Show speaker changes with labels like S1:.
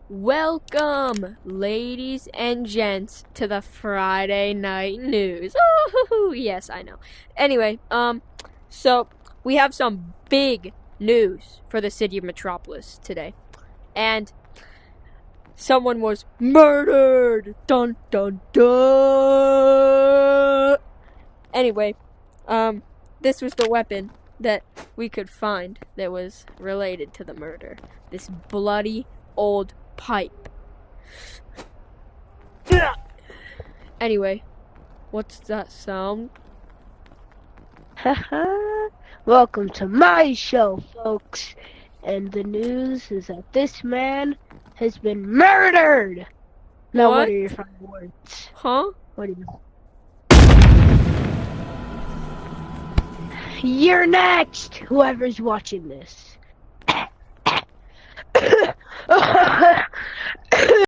S1: Welcome, ladies and gents, to the Friday Night News. Ooh, yes, I know. Anyway, so we have some big news for the city of Metropolis today. And someone was murdered! Dun dun dun! Anyway, this was the weapon that we could find that was related to the murder. This bloody old pipe. Anyway, what's that sound?
S2: Haha. Welcome to my show, folks. And the news is that this man has been murdered. Now, what
S1: What?
S2: are your final words?
S1: Huh?
S2: What are you? You're next, whoever's watching this.